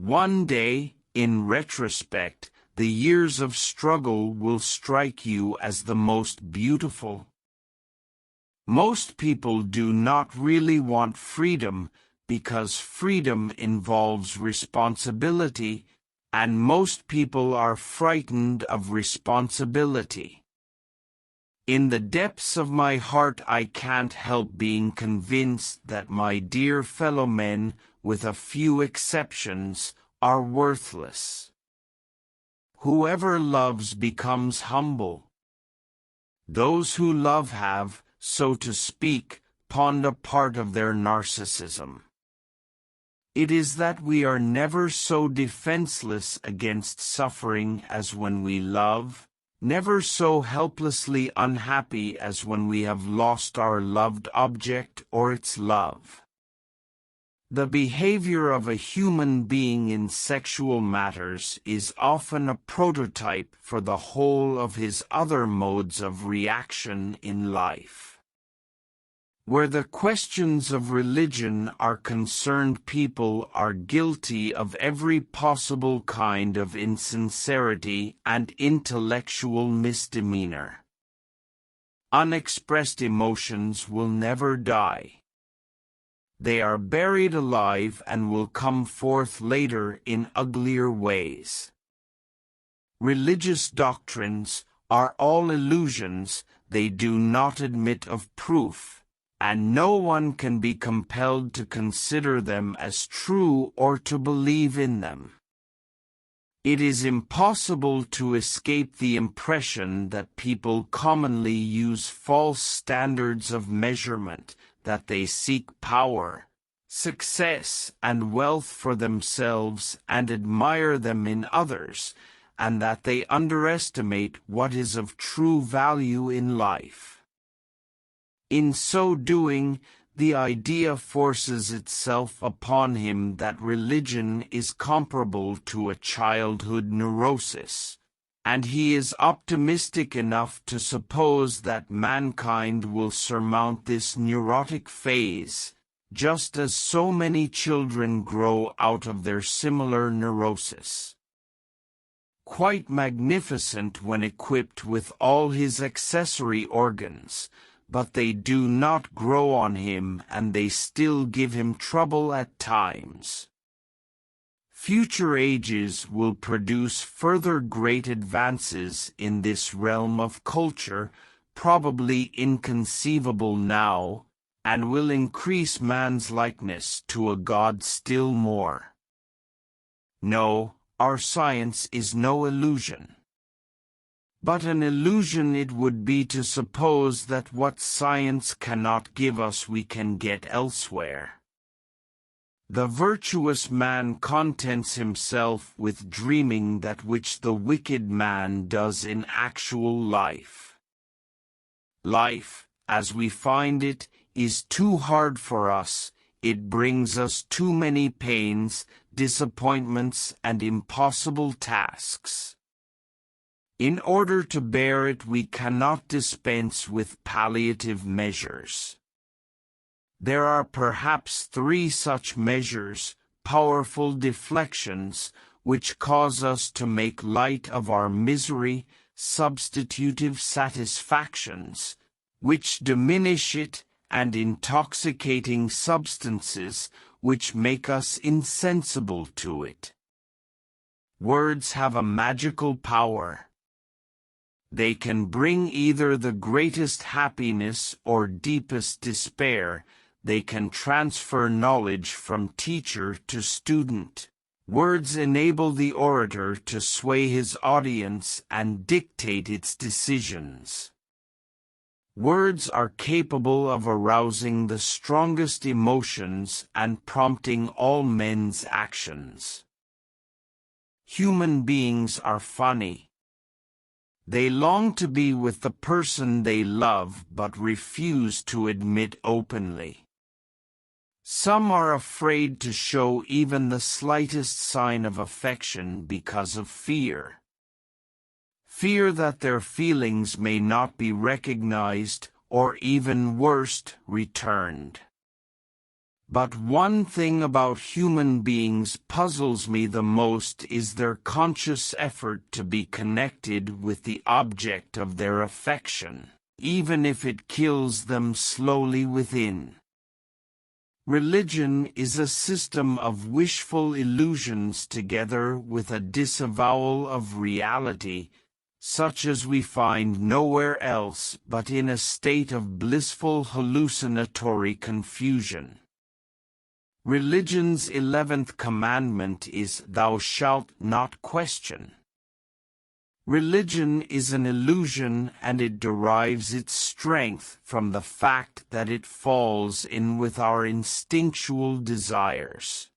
One day, in retrospect, the years of struggle will strike you as the most beautiful. Most people do not really want freedom because freedom involves responsibility, and most people are frightened of responsibility. In the depths of my heart, I can't help being convinced that my dear fellow men, with a few exceptions, are worthless. Whoever loves becomes humble. Those who love have, so to speak, pawned a part of their narcissism. It is that we are never so defenseless against suffering as when we love, never so helplessly unhappy as when we have lost our loved object or its love. The behavior of a human being in sexual matters is often a prototype for the whole of his other modes of reaction in life. Where the questions of religion are concerned, people are guilty of every possible kind of insincerity and intellectual misdemeanor. Unexpressed emotions will never die. They are buried alive and will come forth later in uglier ways. Religious doctrines are all illusions, they do not admit of proof, and no one can be compelled to consider them as true or to believe in them. It is impossible to escape the impression that people commonly use false standards of measurement, that they seek power, success, and wealth for themselves and admire them in others, and that they underestimate what is of true value in life. In so doing, the idea forces itself upon him that religion is comparable to a childhood neurosis, and he is optimistic enough to suppose that mankind will surmount this neurotic phase, just as so many children grow out of their similar neurosis. Quite magnificent when equipped with all his accessory organs, but they do not grow on him and they still give him trouble at times. Future ages will produce further great advances in this realm of culture, probably inconceivable now, and will increase man's likeness to a god still more. No, our science is no illusion. But an illusion it would be to suppose that what science cannot give us we can get elsewhere. The virtuous man contents himself with dreaming that which the wicked man does in actual life. Life, as we find it, is too hard for us, it brings us too many pains, disappointments, and impossible tasks. In order to bear it, we cannot dispense with palliative measures. There are perhaps 3 such measures, powerful deflections, which cause us to make light of our misery, substitutive satisfactions, which diminish it, and intoxicating substances, which make us insensible to it. Words have a magical power. They can bring either the greatest happiness or deepest despair. They can transfer knowledge from teacher to student. Words enable the orator to sway his audience and dictate its decisions. Words are capable of arousing the strongest emotions and prompting all men's actions. Human beings are funny. They long to be with the person they love but refuse to admit openly. Some are afraid to show even the slightest sign of affection because of fear. Fear that their feelings may not be recognized or, even worse, returned. But one thing about human beings puzzles me the most is their conscious effort to be connected with the object of their affection, even if it kills them slowly within. Religion is a system of wishful illusions together with a disavowal of reality, such as we find nowhere else but in a state of blissful hallucinatory confusion. Religion's 11th commandment is, "Thou shalt not question." Religion is an illusion, and it derives its strength from the fact that it falls in with our instinctual desires.